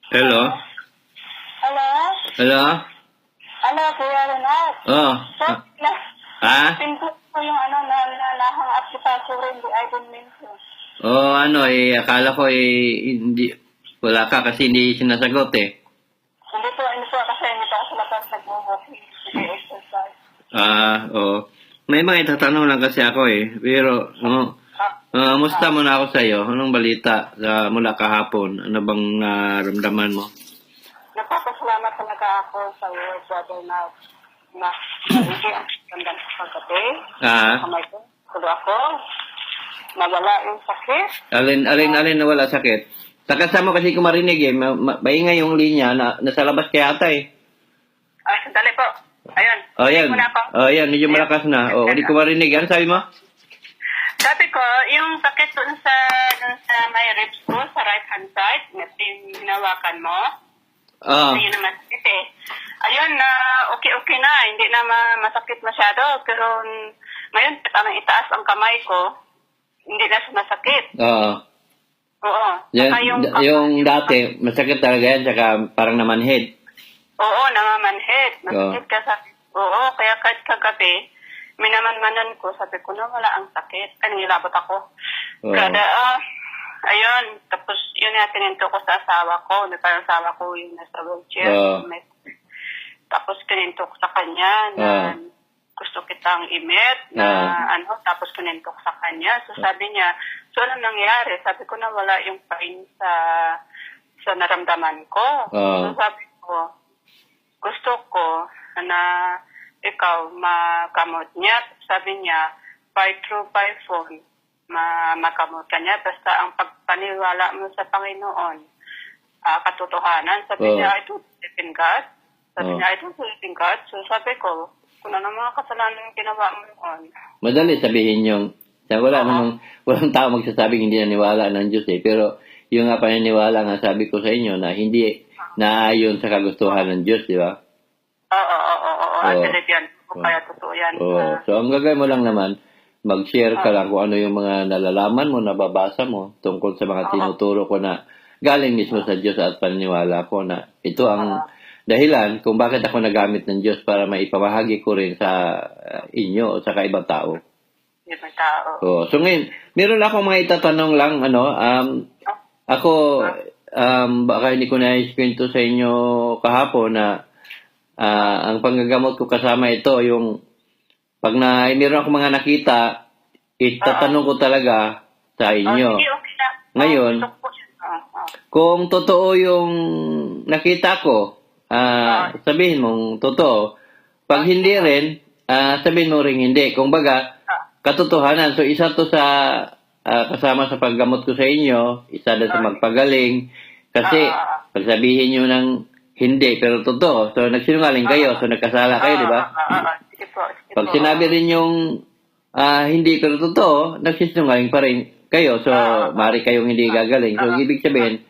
Hello? Hello? Hello? Hello, Kuya Renat. Oh. Sir, Ah? pinto ko yung nahang aplikasyo rin, di I don't mean to. Oh, akala ko hindi, wala ka kasi hindi sinasagot eh. Hindi po kasi hindi pa ako sa labas nag-walking. Hindi exercise. Oo. May mga itatanong lang kasi ako eh. Pero, musta muna ako sa'yo? Anong balita mula kahapon? Ano bang naramdaman mo? Nagpapasalamat talaga ako sa Lord, Brother na hindi ang gandang sa paggabi. Kamay ko, tulo ako. Nawala yung sakit. Alin nawala sakit? Sakasama kasi ko marinig eh. Maingay yung linya na nasa labas kaya ata eh. Ay, sandali po. Ayun. Oh, yan. Muna ako. Oh, yan. Medyo malakas na. Oh, hindi ko marinig. Ano sabi mo? Sabi ko, yung sakit dun sa may ribs ko, sa right hand side, na hinawakan mo, yun naman sakit eh. Ayun, okay na, hindi na masakit masyado, pero ngayon, tamang itaas ang kamay ko, hindi na sumasakit. Oo. Yan, yung dati, masakit talaga yan, saka parang namanhid. Oo, namamanhid. Masakit ka sa... Oo, kaya kahit kagabi, minamanmanan ko, sabi ko na wala ang sakit. Ay, nilabot ako. Kada, ayun, tapos yun nga tininto ko sa asawa ko. Asawa ko yung nasa wheelchair. Tapos tininto ko sa kanya na gusto kitang i-met tapos tininto ko sa kanya. So sabi niya, so anong nangyari? Sabi ko na wala yung pain sa naramdaman ko. So sabi ko, gusto ko na ikaw makamot niya. Sabi niya, by phone, makamot ka niya. Basta ang pagpaniwala mo sa Panginoon, katotohanan. Sabi niya, I don't believe in God. Sabi niya, I don't believe in God. So sabi ko, kung ano mga kasalanan yung ginawa mo noon. Madali sabihin yung, walang tao magsasabing hindi naniwala ng Diyos eh. Pero yung nga paniniwala nga sabi ko sa inyo na hindi naayon sa kagustuhan ng Diyos, di ba? Oo. Yan. Kaya totoo yan. So, ang gagawin mo lang naman, mag-share ka lang kung ano yung mga nalalaman mo, nababasa mo tungkol sa mga tinuturo ko na galing mismo sa Diyos at paniniwala ko na ito ang dahilan kung bakit ako nagamit ng Diyos para maipamahagi ko rin sa inyo o sa ibang tao. Ibang tao. So, ngayon, meron akong mga itatanong lang, ako, baka hindi ko na-ikwento sa inyo kahapon na ang panggagamot ko kasama ito, yung pag meron ako mga nakita, itatanong ko talaga sa inyo. Ngayon, kung totoo yung nakita ko, sabihin mong totoo. Pag hindi rin, sabihin mo rin hindi. Kung baga, katotohanan. So, isa to sa kasama sa paggamot ko sa inyo, isa na sa magpagaling. Kasi, pag sabihin nyo ng hindi, pero totoo. So, nagsinungaling kayo. So, nagkasala kayo, di ba? Pag sinabi rin yung hindi, pero totoo, nagsisinungaling pa rin kayo. So, mari kayong hindi gagaling. So, ibig sabihin,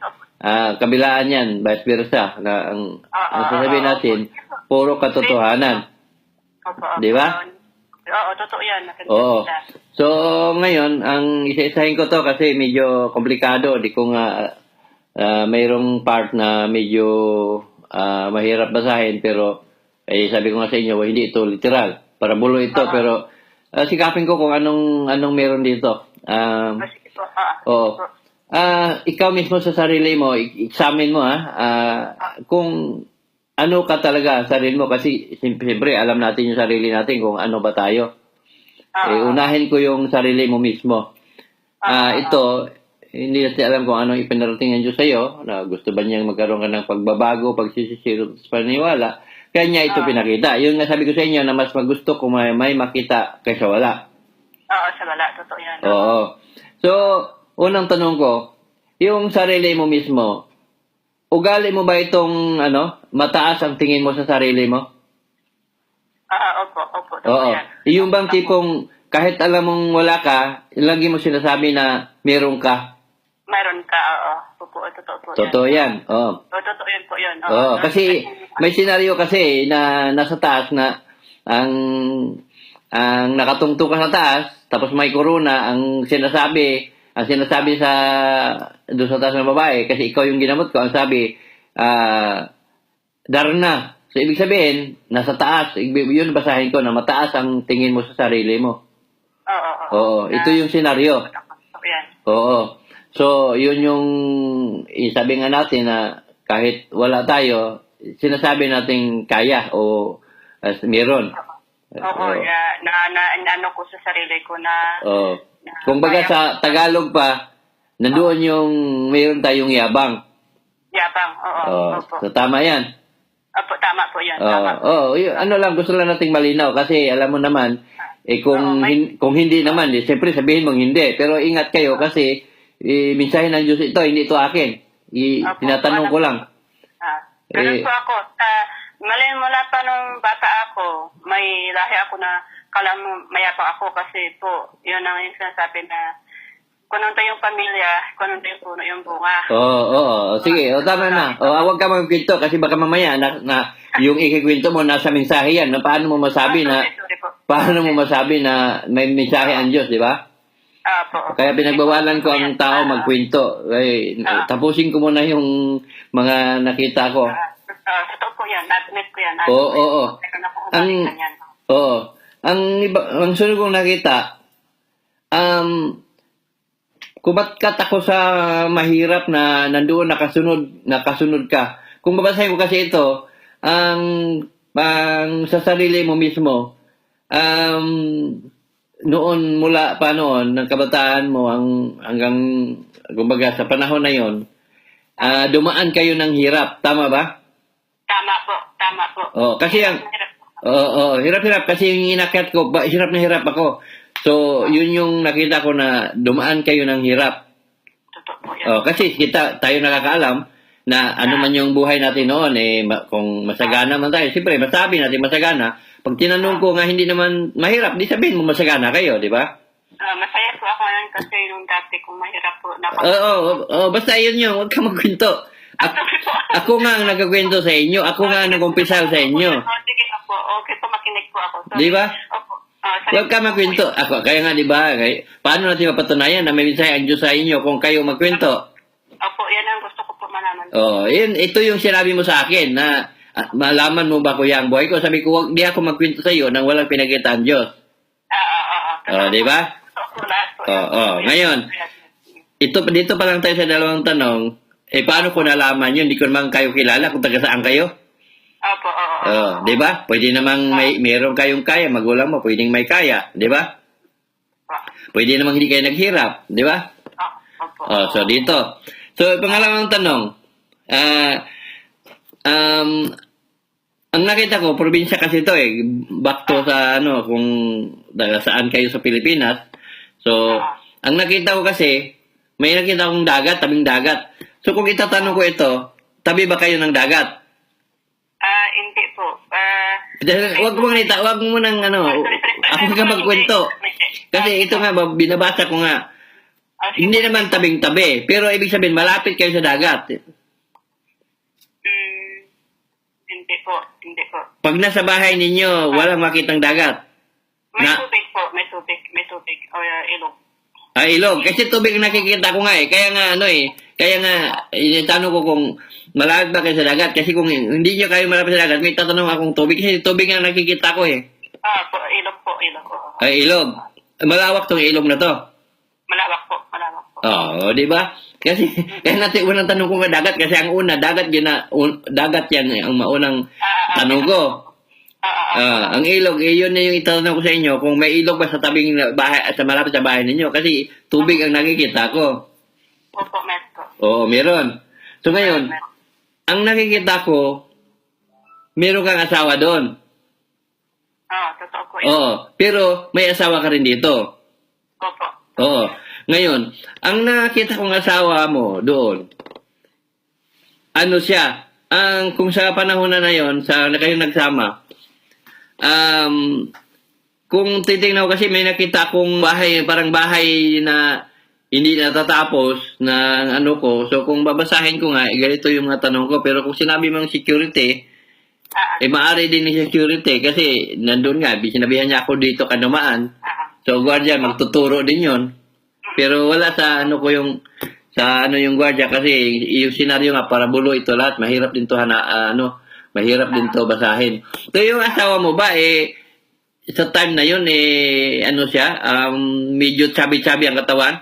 kabilaan yan, vice versa. Na ang sasabihin natin, puro katotohanan. Di ba? Oo, totoo yan. Oo. So, ngayon, ang isa-isahin ko to kasi medyo komplikado. Di ko nga mayroong part na medyo mahirap basahin pero sabi ko nga sa inyo, hindi ito literal. Parabulo ito pero sikapin ko kung anong meron dito. Ikaw mismo sa sarili mo, examine mo kung ano ka talaga sarili mo kasi siyempre alam natin yung sarili natin kung ano ba tayo. Unahin ko yung sarili mo mismo. Ito, hindi natin alam kung anong ipinarating ng Diyos sa'yo, na gusto ba niyang magkaroon ka ng pagbabago, pagsisisiro sa paniniwala, kaya niya ito pinakita. Yun nga sabi ko sa inyo na mas magusto kung may makita kaysa wala. Oo, sa wala. Totoo yan. Oo. So, unang tanong ko, yung sarili mo mismo, ugali mo ba itong, mataas ang tingin mo sa sarili mo? Opo. Oo. Yung bang tipong, kahit alam mong wala ka, lagi mo sinasabi na meron ka? Meron ka, oo. Totoo po yan. Totoo yan, oo. Totoo yan po yan. Oo, kasi may senaryo kasi na nasa taas na ang nakatungtong ka sa taas, tapos may corona, ang sinasabi sa doon sa taas ng babae, kasi ikaw yung ginamot ko, ang sabi, Darna. So, ibig sabihin, nasa taas. Yun basahin ko na mataas ang tingin mo sa sarili mo. Oo. Oo, ito yung senaryo. Yan. Oo. So, yun yung sabi nga natin na kahit wala tayo, sinasabi natin kaya o meron. Oo, ano ko sa sarili ko na... Oo. Kung baga sa Tagalog pa, nandoon yung mayroon tayong yabang. Yabang, oo. Opo. So, tama yan. Opo, tama po yan. Tama. Ano lang, gusto lang nating malinaw kasi alam mo naman, kung hindi naman, siyempre sabihin mong hindi. Pero ingat kayo kasi mensahe ng Diyos ito, hindi ito akin. Tinatanong ko lang. Ganun po ako. Mula pa nung bata ako, may lahi ako na mayapa ako kasi po, yun ang yung sinasabi na kunong tayong pamilya, kunong tayong puno yung bunga. Oo. Sige, tama na. Huwag ka magkwento kasi baka mamaya na yung ikikwento mo nasa mensahe yan. Paano mo masabi na may mensahe ang Diyos, di ba? Kaya pinagbawalan ko ang tao magkwento. Tapusin ko muna yung mga nakita ko. Totoo po yan. Admit ko yan. Oo. Ang sunod kong nakita, kumatkat ako sa mahirap na nandoon nakasunod ka. Kung babasahin ko kasi ito, sa sarili mo mismo, noon mula pa noon, ng kabataan mo, hanggang, kumbaga, sa panahon na yon, dumaan kayo ng hirap. Tama ba? Tama po. Kasi hirap-hirap kasi yung inakyat ko, hirap na hirap ako. So, yun yung nakita ko na dumaan kayo ng hirap. Totoo po yan. Kasi tayo nakakaalam na ano man yung buhay natin noon, kung masagana man tayo, siyempre, masabi natin masagana. Pag tinanong ko nga hindi naman mahirap, di sabihin mo masagana kayo, di ba? Masaya po ako ngayon kasi nung dati kung mahirap po. Basta yun yun, huwag ka magkwento. Ako nga ang nagkakwento sa inyo, ako nga ang nag-umpisal sa inyo. Sige po, okay po, makinig po ako. Di ba? Opo. Huwag ka magkwento. Kaya nga, di ba? Paano natin mapatunayan na may mensahe ang Diyos sa inyo kung kayo magkwento? Opo, yan ang gusto ko po malaman. Ito yung sinabi mo sa akin na malaman mo ba kuya ang buhay ko? Sabi ko, di ako magkwento sa iyo nang walang pinagkita ang Diyos. Di ba? Ngayon, dito pa lang tayo sa dalawang tanong. Paano ko nalaman yun? Hindi ko naman kayo kilala kung taga saan kayo. Opo. Di ba? Pwede namang meron kayong kaya, magulang mo, pwedeng may kaya, di ba? Pwede namang hindi kayo naghirap, di ba? So dito. So, pangalawang tanong. Ang nakita ko, probinsya kasi ito back to sa kung saan kayo sa Pilipinas. So, ang nakita ko kasi, may nakita akong dagat, tabing dagat. So, kung itatanong ko ito, tabi ba kayo ng dagat? Hindi po. Wag mo nang ako ka magkwento. Kasi ito nga, binabasa ko nga. Hindi naman tabing-tabi, pero ibig sabihin, malapit kayo sa dagat. Hindi po. Pag nasa bahay ninyo, walang makitang dagat. May tubig po, may tubig. O ilog. Ilog. Kasi tubig ang nakikita ko nga Kaya nga Kaya nga, itanong ko kung malapit ba kayo sa dagat. Kasi kung hindi nyo kayo malapit sa dagat, may tatanong akong tubig. Kasi tubig ang nakikita ko Ilog po. Ilog. Malawak tong ilog na to. Malawak po. Di ba? Kasi, kaya natin unang tanong ko nga dagat. Kasi ang una, dagat yan ang maunang tanong ko. Ang ilog, yun na yung itanong ko sa inyo. Kung may ilog ba sa tabing bahay, sa malapit sa bahay ninyo. Kasi tubig ang nakikita ko. Opo, meron. Oo, meron. So ngayon, ang nakikita ko, meron kang asawa doon. Totoo po. Pero may asawa ka rin dito. Opo. Ngayon, ang nakita kong asawa mo doon, ano siya? Kung sa panahon na yon, sa kayo nagsama, kung titingnan ko kasi may nakita akong bahay, parang bahay na hindi natatapos na ko. So kung babasahin ko nga, ganito yung mga tanong ko. Pero kung sinabi mong security, maaari din ni security kasi nandun nga, sinabihan niya ako dito kanumaan. So guardian, magtuturo din yon. Pero wala sa ko yung sa ano yung gwardiya kasi yung senaryo nga para bulo ito lahat, mahirap din to mahirap din to basahin. So yung asawa mo ba sa time na yun ano siya, medyo chubby-chubby ang katawan?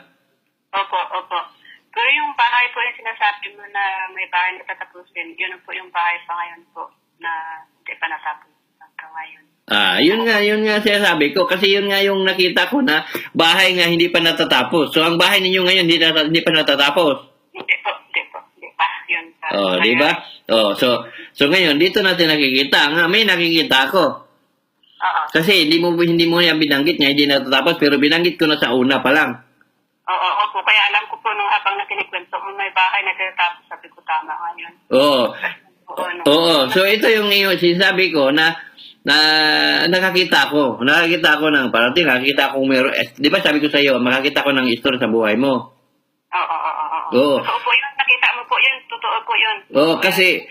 Opo, opo. Pero yung bahay po yung sinasabi mo na may bahay na tatapusin, yun po yung bahay pa ngayon po na hindi pa natapos hanggang ngayon. Yun nga sinasabi ko kasi yun nga yung nakita ko na bahay nga hindi pa natatapos. So ang bahay ninyo ngayon hindi pa natatapos. Hindi pa. Yun pa. Di ba? So ngayon dito natin nakikita, may nakikita ako. Oo. Kasi hindi mo yan binanggit nga hindi natatapos pero binanggit ko na sa una pa lang. Oo, opo. Kaya alam ko po nung habang nakinikwento mo may bahay na natatapos, sabi ko tama nga yun. Oo. So ito yung sinasabi ko na nakakita ko ng parating, nakakita ko meron, di ba sabi ko sa iyo, makakita ko ng istorya sa buhay mo. Oo. Totoo po yun, nakita mo po yun, totoo po yun. Kasi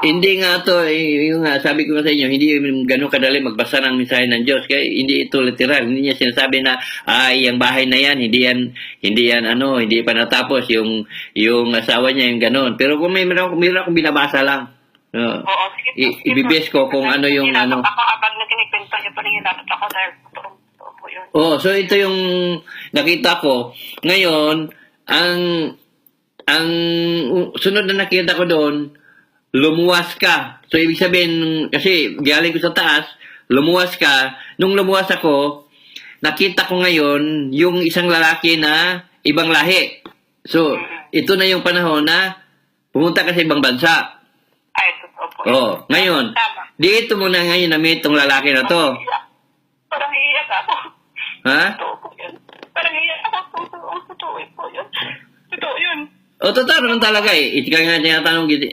hindi nga to, yung sabi ko sa inyo, hindi gano'ng kadali magbasa ng mensahe ng Diyos, kaya hindi ito literal, hindi niya sinasabi na, yung bahay na yan, hindi pa natapos, yung asawa niya yung gano'n. Pero kung meron akong binabasa lang, oo, sige. ibibes ko kung ano yung ano. Ako habang nakinikwento niyo po rin dapat ako dahil totoo po yun. So ito yung nakita ko. Ngayon, ang sunod na nakita ko doon, lumuwas ka. So ibig sabihin, kasi galing ko sa taas, lumuwas ka. Nung lumuwas ako, nakita ko ngayon yung isang lalaki na ibang lahi. So, ito na yung panahon na pumunta ka sa ibang bansa. Ay, totoo po. Ngayon, dito mo na ngayon na-meet tong lalaki na to. Parang iiyak ako. Ha? Totoo po yun. Parang iiyak ako. Totoo po yun. Totoo yun. Totoo naman talaga Ika nga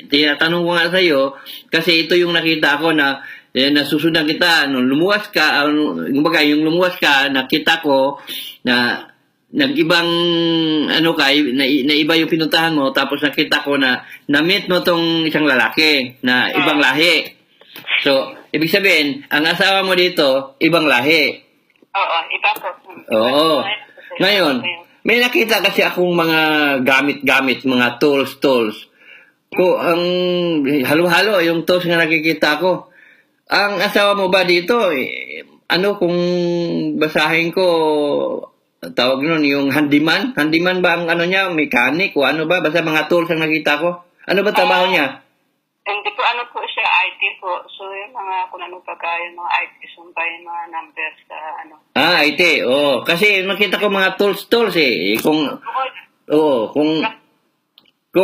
tinatanong ko nga sa'yo, kasi ito yung nakita ko na nasusundan kita, nung lumuwas ka, yung lumuwas ka, nakita ko na nag-ibang na iba yung pinuntahan mo, tapos nakita ko na na-meet mo tong isang lalaki na ibang lahi. So, ibig sabihin, ang asawa mo dito, ibang lahi. Oo, iba po. Oo. Ngayon, may nakita kasi akong mga gamit-gamit, mga tools. Ang halo-halo, yung tools nga nakikita ko. Ang asawa mo ba dito, kung basahin ko, tawag nun, yung handyman? Handyman ba ang niya, mechanic o ano ba? Basta mga tools ang nakita ko. Ano ba trabaho niya? Hindi po, po siya, IT po. So, yung mga, kung ano pa yung mga IT, sumpay, yung mga numbers sa IT, kasi makita ko mga tools kung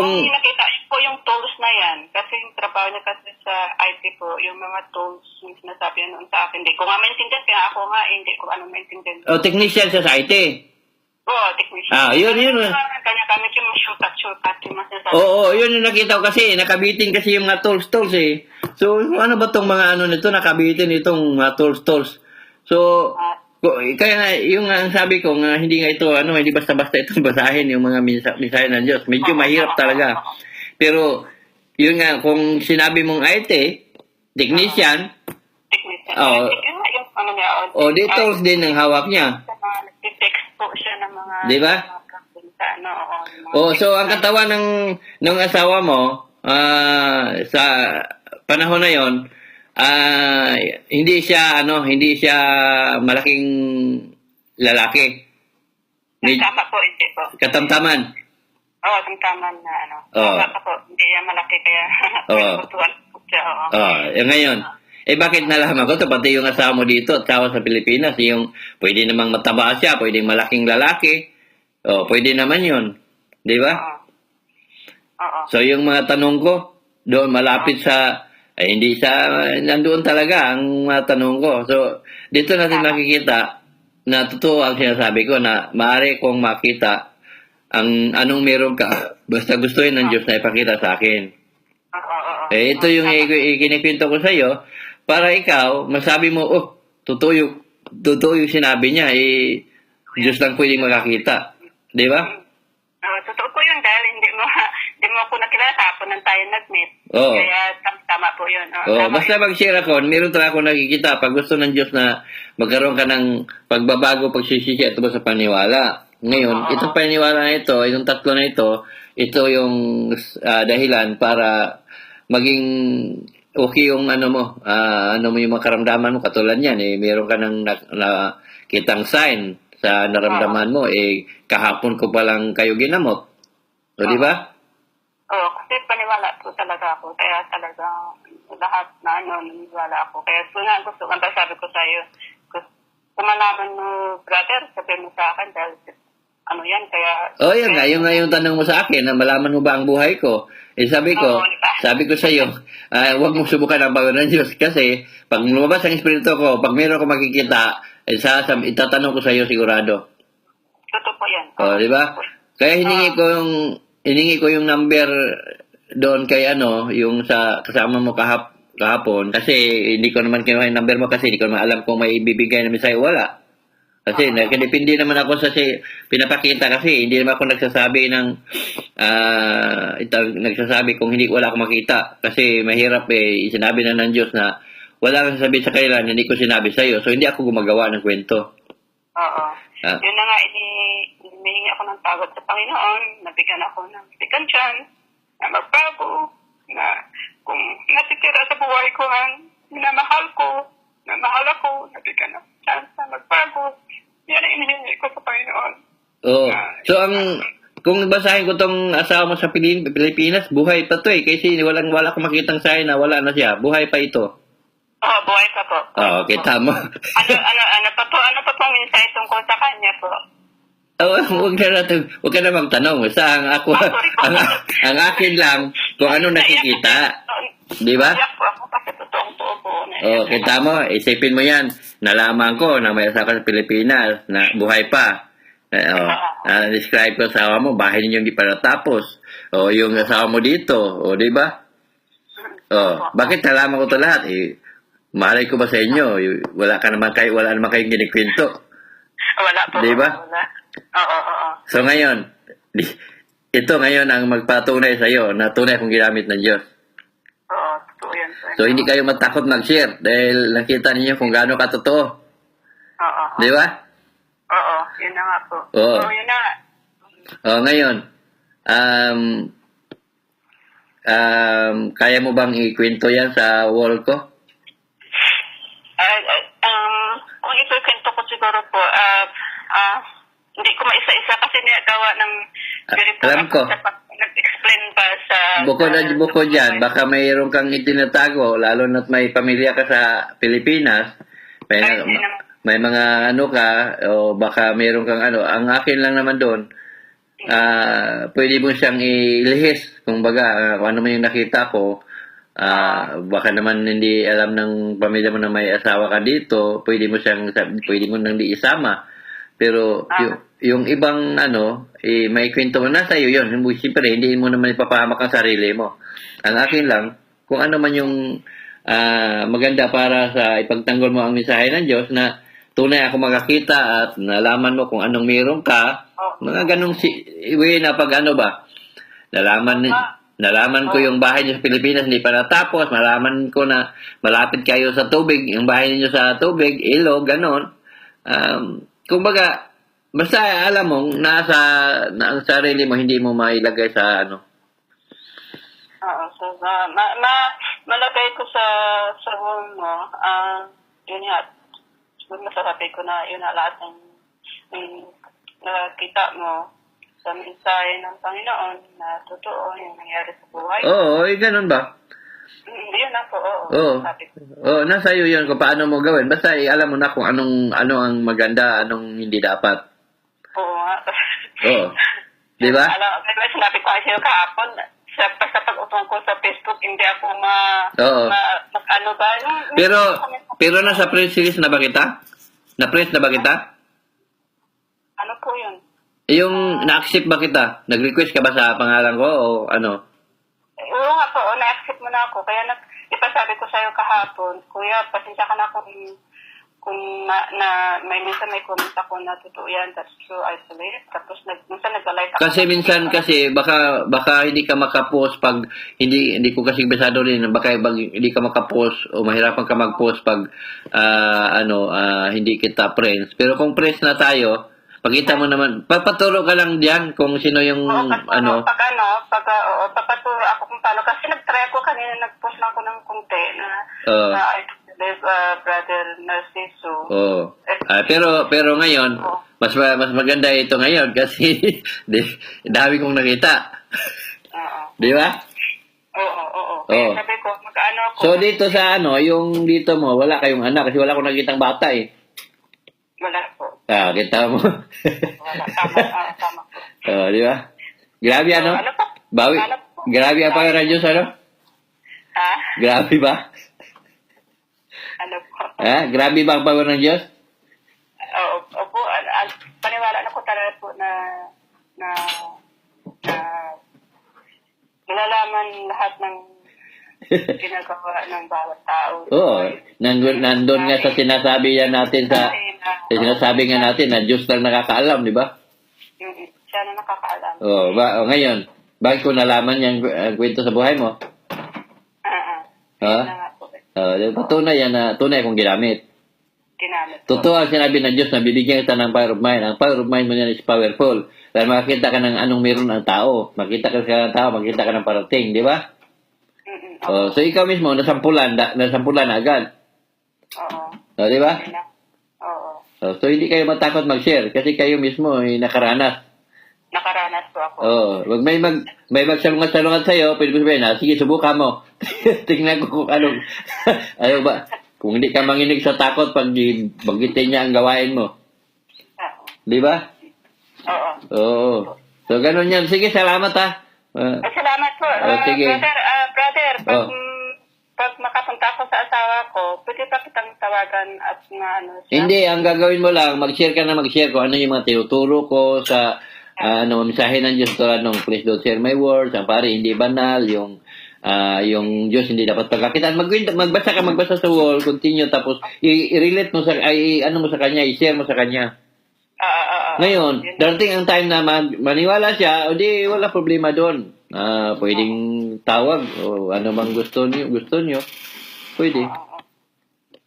nakita po yung tools na yan, kasi yung trabaho niya kasi sa IT po, yung mga tools yung sinasabi noon sa akin, hindi ko nga maintindihan, kaya ako nga, hindi ko maintindihan. Technician siya sa IT? Technician. Yun. Kanya kami yung shortcut, yung mga sinasabi. Yun yung nakita ko kasi, nakabitin kasi yung mga tools So, ano ba tong mga nito, nakabitin itong mga tools. So, kaya nga, yung ang sabi ko nga, hindi nga ito, hindi basta-basta itong basahin yung mga mensahe ng Diyos. Medyo mahirap talaga. Pero, yun nga, kung sinabi mong IT, technician, details din ang hawak niya. Nag-text po siya ng mga... Di ba? So ang katawan ng asawa mo, sa panahon na yon, hindi siya malaking lalaki. Tama po, hindi po. Katamtaman. Tamtaman na Tama po, hindi yan malaki kaya pinutuan po siya. Ngayon, bakit nalaman ko to? Pati yung asawa mo dito, asawa sa Pilipinas, yung pwede namang mataba siya, pwede malaking lalaki. Pwede naman yun. Di ba? So yung mga tanong ko, doon malapit sa, hindi nandoon talaga ang mga tanong ko. So, dito natin makikita na totoo ang sinasabi ko na maaari kong makita ang anong meron ka. Basta gustuin ng Diyos na ipakita sa akin. Ito yung ikinikwento ko sa iyo para ikaw, masabi mo, totoo yung sinabi niya, Diyos lang pwedeng makakita. Di ba? Totoo po yun dahil hindi mo ako nakilala, tapon nang tayo nag-meet. Kaya tama po yun. Basta mag-share ako, meron talaga ako nakikita pag gusto ng Diyos na magkaroon ka ng pagbabago, pagsisisi at sa paniwala. Ngayon, itong paniniwala na ito, itong tatlo na ito yung dahilan para maging okay yung ano mo yung mga karamdaman mo. Katulad yan, meron ka ng kitang sign sa naramdaman mo, kahapon ko palang kayo ginamot. O, di ba? Oo, kasi paniwala po talaga ako. Kaya talaga lahat na naniwala ako. Kaya gusto ko, sabi ko sa'yo, kung malaman mo, brother, sabihin mo sa akin dahil yan, kaya... Yun nga, yung tanong mo sa akin, na malaman mo ba ang buhay ko? Sabi ko sa iyo, huwag mong subukan ang bago ng Diyos kasi pag lumabas ang espiritu ko, pag meron ko makikita, itatanong ko sa iyo sigurado. Totoo po yan. Di ba? Kaya hiningi ko yung number doon kay yung sa kasama mo kahapon kasi hindi ko naman kinuha yung number mo kasi hindi ko naman alam kung may ibibigay namin sa'yo. Wala. Kasi nakadepende naman ako sa pinapakita kasi hindi naman ako nagsasabi nagsasabi kung wala akong makita kasi mahirap sinabi na ng Diyos na wala kang sasabihin sa kanila na hindi ko sinabi sa iyo. So hindi ako gumagawa ng kwento. Oo. Yun na nga, humihingi ako ng tawad sa Panginoon, nabigyan ako ng second chance na magbago, na kung natitira sa buhay ko ang minamahal ko, na mahal ako, nabigyan ng chance na magbago. Yan ang inihingi ko sa Panginoon. Oo. So kung basahin ko tong asawa mo sa Pilipinas, buhay pa to kasi wala akong makitang sign na wala na siya. Buhay pa ito. Oo, buhay pa po. Oo, kita mo. Ano pa pong mensahe tungkol sa kanya po? Huwag ka na magtanong. Basta ang akin lang kung ano nakikita. Di ba? Iyak po ako kasi totoong po po. Kita mo, isipin mo yan. Nalaman ko na may asawa sa Pilipinas na buhay pa. Describe ko sa asawa mo, bahay ninyo hindi pa natapos. Yung asawa mo dito. Di ba? Bakit nalaman ko ito lahat? Malay ko ba sa inyo? Wala naman kayong kinikwento. Wala po. Di ba? Oo. So ngayon, ito ngayon ang magpatunay sa iyo na tunay kung ginamit ng Diyos. Oo, totoo yan. So hindi kayo matakot mag-share dahil nakita niyo kung gaano katotoo. Oo. Di ba? Oo, yun na nga po. Oo. Yun na nga. Ngayon, kaya mo bang ikwento yan sa wall ko? Kung ikwento ko siguro po, hindi ko maisa-isa kasi nagawa ng alam ko. Nag-explain pa sa... Bukod dyan, baka mayroon kang itinatago, lalo na't may pamilya ka sa Pilipinas, may mga o baka mayroon kang ang akin lang naman doon, pwede mo siyang ilihis, kung baga, kung ano man yung nakita ko, baka naman hindi alam ng pamilya mo na may asawa ka dito, pwede mo nang di isama. Pero yung ibang may kwento mo na sa'yo yun. Siyempre, hindi mo naman ipapahamak ang sarili mo. Ang akin lang, kung ano man yung maganda para sa ipagtanggol mo ang mensahe ng Diyos na tunay ako makakita at nalaman mo kung anong meron ka, mga ganong way na pag nalaman ko yung bahay niyo sa Pilipinas hindi pa natapos, malaman ko na malapit kayo sa tubig, yung bahay niyo sa tubig, ilog, ganon. Kumbaga, basta alam mo, na ang sarili mo, hindi mo mailagay sa Oo, so, malagay ko sa room mo, yun nga, siguro masasabi ko na yun na lahat ng nakita mo sa mensahe ng Panginoon na totoo yung nangyari sa buhay. Oo, ganun ba? Yun na po, oo. Nasa iyo yun kung paano mo gawin. Basta alam mo na kung ano ang maganda, anong hindi dapat. Oo nga. Oo. Di ba? Sinabi ko sa'yo kahapon, sa pag-utong ko sa Facebook, hindi ako Pero nasa press release na ba kita? Na-press na ba kita? Ano po yun? Yung na-accept ba kita? Nag-request ka ba sa pangalan ko o ano? Oo nga po, na-accept mo na ako. Kaya ipasabi ko sa'yo kahapon, Kuya, pasensya ka na kung may minsan may comment ako na totoo yan, that's true, I believe. Tapos minsan nag-like ako. Kasi minsan baka hindi ka makapost pag hindi ko kasi bisado rin baka hindi ka makapost o mahirapan ka mag-post pag hindi kita friends. Pero kung friends na tayo, Pakita mo naman. Papaturo ka lang diyan kung sino yung Oo, ano. papaturo ako kung paano. Kasi nag-try ko kanina, nag-post lang ako ng konti na I believe Brother Narciso. Oh. Pero ngayon, mas maganda ito ngayon kasi dami kong nakita. Oo. Di ba? Oo. Kaya sabi ko, mag-ano ako. So dito sa yung dito mo, wala kayong anak kasi wala akong nakitang bata eh. Wala po. Kita mo. Wala. Tama po. Di ba? Grabe ano? Ano pa? Bawi. Grabe ang pangalan Diyos, ano? Ha? Grabe ba? Ano po? Grabe ba ang power ng Diyos? Opo. Paniwala na ko talaga po na nilalaman lahat ng ginagawa ng bawat tao. Oo. Nandun nga sa sinasabi yan natin sinasabi nga natin na Diyos lang nakakaalam, di ba? Siya na nakakaalam. Ngayon, bakit ko nalaman yung kwento sa buhay mo? Tunay yan na tunay kong ginamit. Totoo ang sinabi ng Diyos na bibigyan kita ng power of mind. Ang power of mind mo yan is powerful. Dahil makakita ka ng anong meron ang tao. Makita ka ng tao, makita ka ng parating, di ba? So ikaw mismo, nasampulan na agad. Oo. Di ba? Oo. So hindi kayo matakot mag-share kasi kayo mismo ay nakaranas. Nakaranas po ako. Wag may magsalungat-salungat sa'yo, pwede mo sabihin, sige, subukan mo. Tingnan ko kung anong, ba? Kung hindi ka manginig sa takot pag bagitin niya ang gawain mo. Di ba? Oo. So, ganun yan. Sige, salamat ha. Salamat po. Sige. Brother, pag makapunta ako sa asawa ko, pwede pa kitang tawagan at siya? Hindi, ang gagawin mo lang, mag-share ka na mag-share kung ano yung mga tinuturo ko sa mensahe ng Diyos tulad ng please don't share my words, ang pare hindi banal, yung Diyos hindi dapat pagkakitaan. Magbasa sa wall, continue, tapos i-relate mo mo sa kanya, i-share mo sa kanya. Ngayon, darating ang time na maniwala siya, o di wala problema doon. Pwedeng tawag, o ano bang gusto niyo, pwede.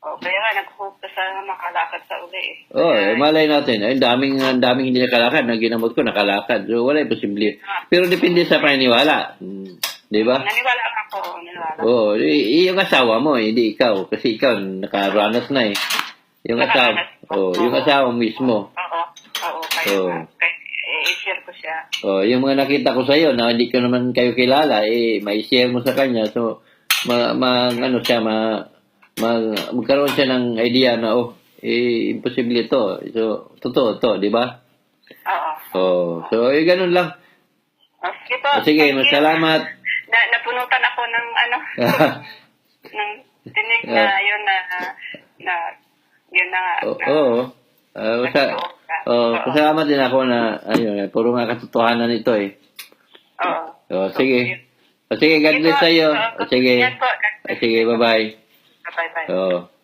Kaya nga, nag-focus sa makalakad sa uli Malay natin. Ang daming hindi nakalakad. Nang ginamot ko, nakalakad. So, wala yung posible. Pero depende sa paniniwala. Di ba? Naniwala ako. Yung asawa mo, hindi ikaw. Kasi ikaw, nakaranas na eh. Yung asawa mismo. Oo. I-share ko siya. Yung mga nakita ko sa'yo, na hindi ko naman kayo kilala, may share mo sa kanya. So, magkaroon siya ng idea na, imposible ito. So, totoo to, di ba? Oo. So, ganun lang. Sige, salamat. Napunutan ako ng ng tinig na yun na Pasalamat din ako na, puro nga katotohanan ito eh. Oo. Sige. Sige, God bless sa'yo. Sige, bye-bye. Bye-bye.